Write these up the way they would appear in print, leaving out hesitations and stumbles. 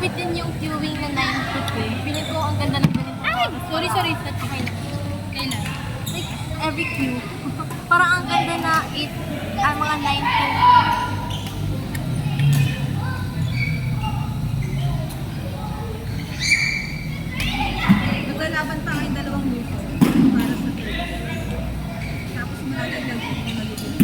gupit din yung queuing na 9 to 2. Piling ko ang ganda ng ganito. Ay! Sorry. Okay lang. Kailan? Like, every queue. Parang ang ganda na mga 9 to Naglalaban pa kayong dalawang minuto para sa pera. Tapos malalagyan ko kung maliliit.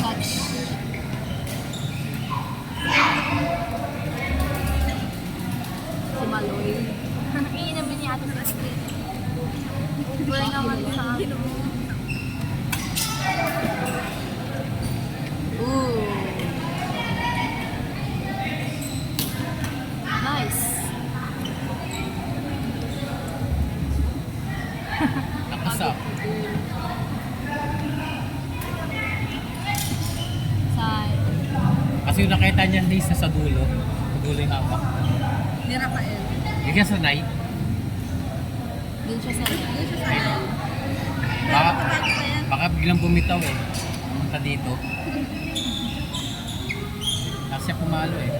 touch. Si Maloy. Iinom din niya ata sa street. Wala naman sa akin. Ooh. Nice. Nakasap. Saan? Kasi yung nakita niyan days sa dulo. Sa dulo yung hawak. Ni Rafael. Hindi ka sanay. Doon siya sa... Doon siya sa Baka, bago pa yan. baka biglang bumitaw eh. Pumunta dito. Kasi siya pumalo eh.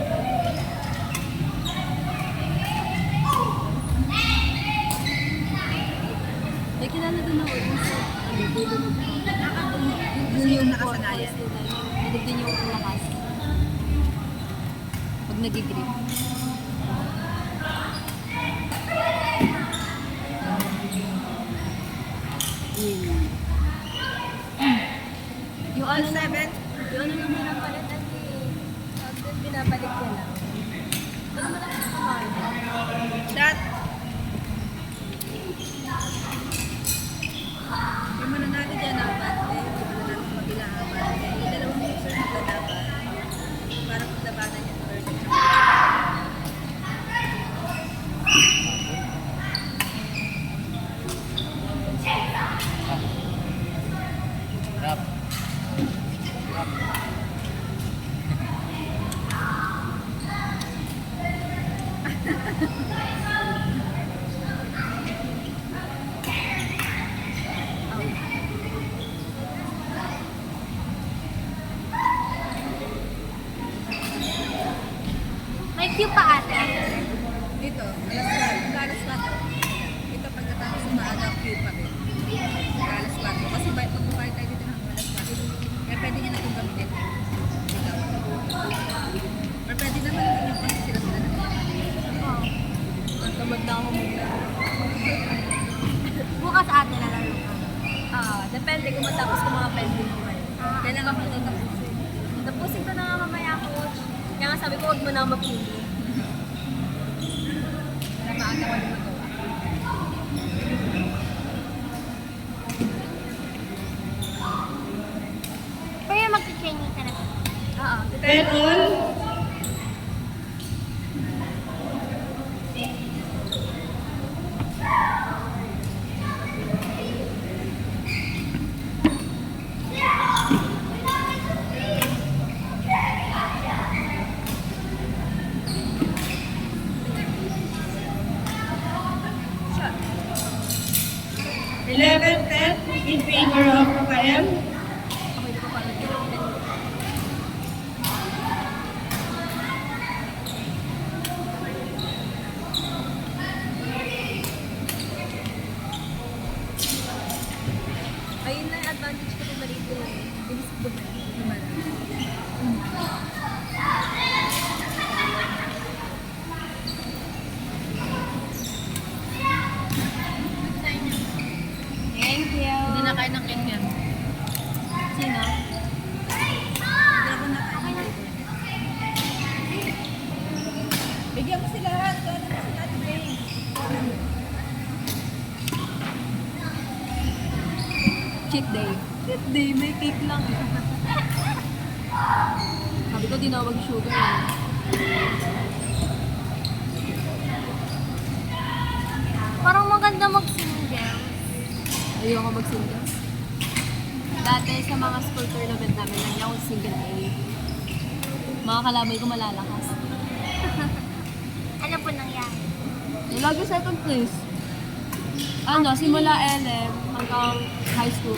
May kilala doon ako. Yun yung nakasanayan. Hindi din yung lakas. Pag nag-grip. Yung ano na, 7. yung ano naman ang palit natin eh. Tapos binabalik ko lang. Ano mo lang kumain? That. Yung mananalo dyan ang bante. Yung mananalo sa kabila ang bante. Yung dalawang user na lalaban. Para paglabanan yung third. Rap. May cue pa ate. Dito, alas 4. Ito pagkatapos umaga, queue pa rin. Alas 4. Kasi pag-buhay tayo dito hanggang alas 4. Kaya pwede niya na itong gamitin. Dito. Or pwede naman yung kasi sila na. Oo. Ang tamad na ako muna. Bukas ate lalaro ka. Depende kung matapos ko mga pending ko ngayon. Kailangan ko ito tapusin. Tapusin ko na nga mamaya, coach. Kaya nga sabi ko, huwag mo na ako mapili. Para maaga ko yung magawa. Kaya mag-training ka na. Oo. Then all. Shot. 11-10 in favor of Rafael. Okay, di ko pa alam yun. Ayun na yung advantage ko pag maliit yun eh. Bilis ko bumalik. Thank you. Hindi na kain ng cake yan. Sino? Hindi ako nakain ng cake. Bigyan mo sila lahat. Ito na sila today. Cheat day. Cheat day, may cake lang. Sabi ko, dinawag sugar eh. Parang maganda mag-singles. Ayoko mag-singles. Dati sa mga school tournament namin, lagi ako single A. Mga kalabay ko malalakas. Ano po nangyari? Lagi second place. Ano, simula LM hanggang high school.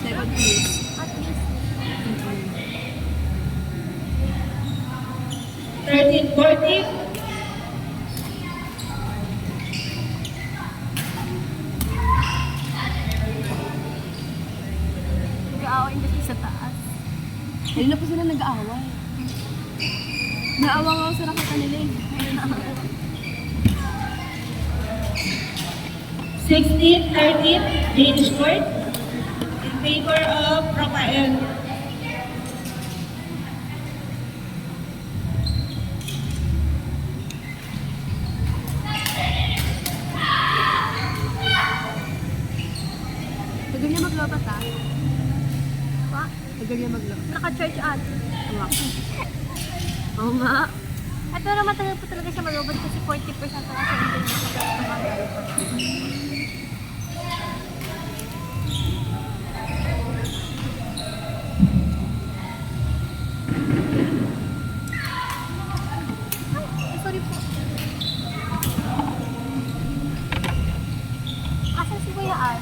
Second place. At least. 13, 14, Nag-aaway kasi sa taas. Ayun na po sila nag-aaway. Naawa nga ako sa rakita nila eh. 16, 13, Jane scored in favor of Rafael. Tagal niya maglobat ah. Pa? Tagal niya maglobat. Naka-church at. Oo nga. At pero matagal po talaga siya malubad kasi 40% na kasi hindi niya siya tumagal. Ay, sorry po. Asan si Kuya Al?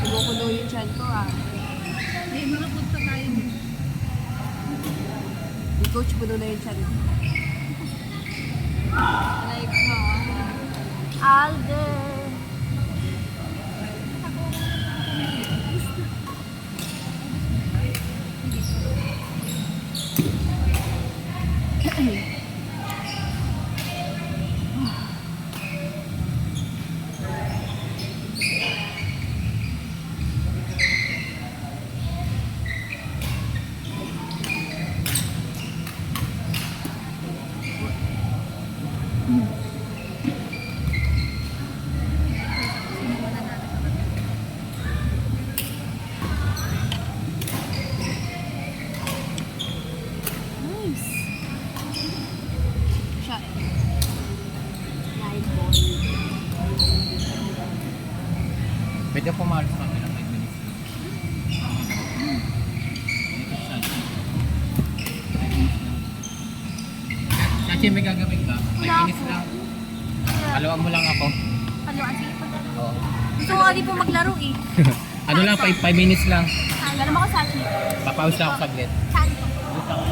Kumukulo yung chan ko ah. May mga food pa tayo. Yung coach puno na yung chan ko. Like, Alden. nice. Shot. Nice ball. Pwede pumalis kami ng 5 minutes. Chachi, may gagawin ka? 5 minutes lang. Kalawang mo lang ako. Haluan, sige po. Oo. Gusto ko nga di po maglaro eh. Ano lang, 5 minutes lang. Alam mo ko sa akin. Papause lang ako saglit. Saan po? Dito ako.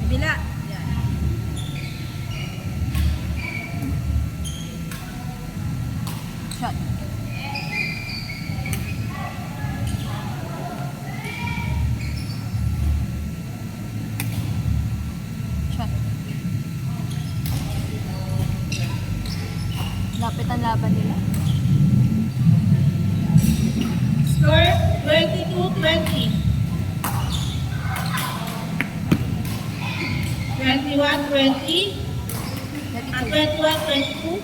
Bila. Yan. Shot. Shot. Lapit ang laban nila. Score 22-20. 21-20 at 21-22.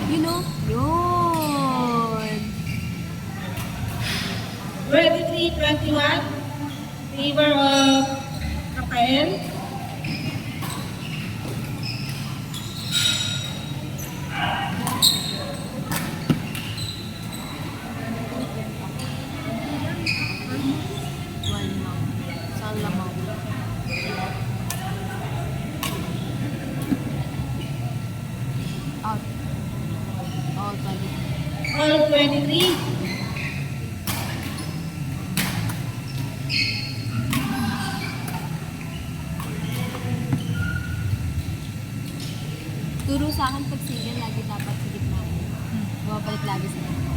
You know? Yun. 23-21. Favor of Rafael. One lang. Saan lamang? Out. Out balik. All 23. Turo sa akin pag single, lagi dapat sa gitna. Bumabalik lagi sa gitna.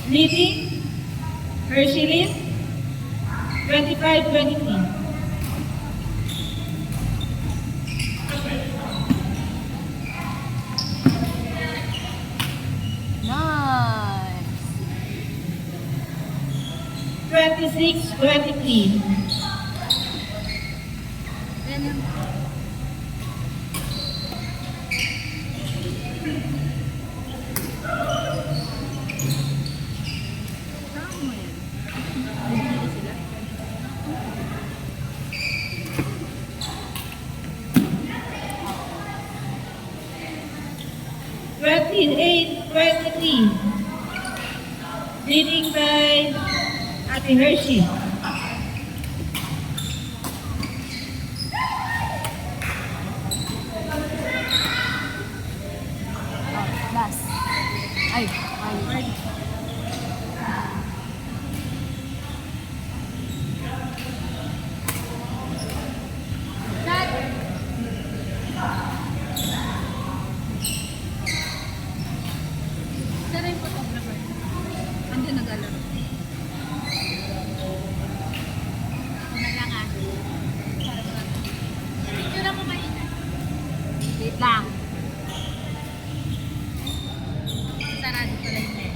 Leading, Hershey 25-23. Nice! 26-23. Ayan yan. Tama mo yan. Hindi sila. 28-23. Leading by Ate Hershey. Oh, last. Ay, ay. Saan yung photographer? Andiyan nag-alaro. Una lang ah. Picture ako kanina. Wait lang. Sarado pala yun eh.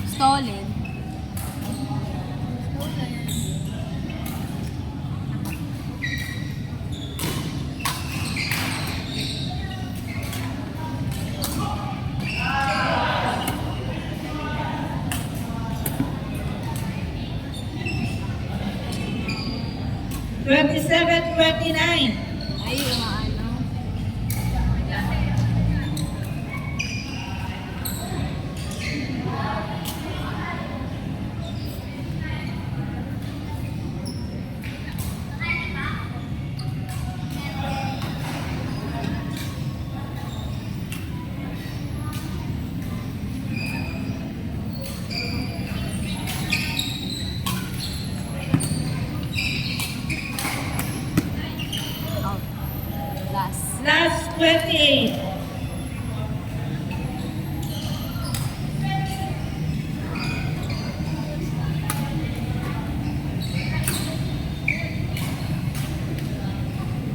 Stolen. Twenty-seven, 29. Ay, ano. Out. Last. Last 28.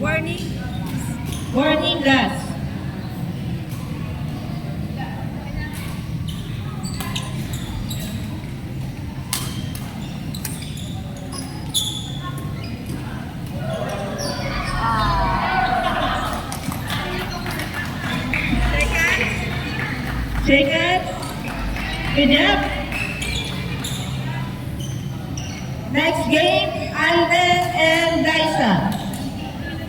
Warning. Warning last. Ah, Second. Good job. Next game, Alden and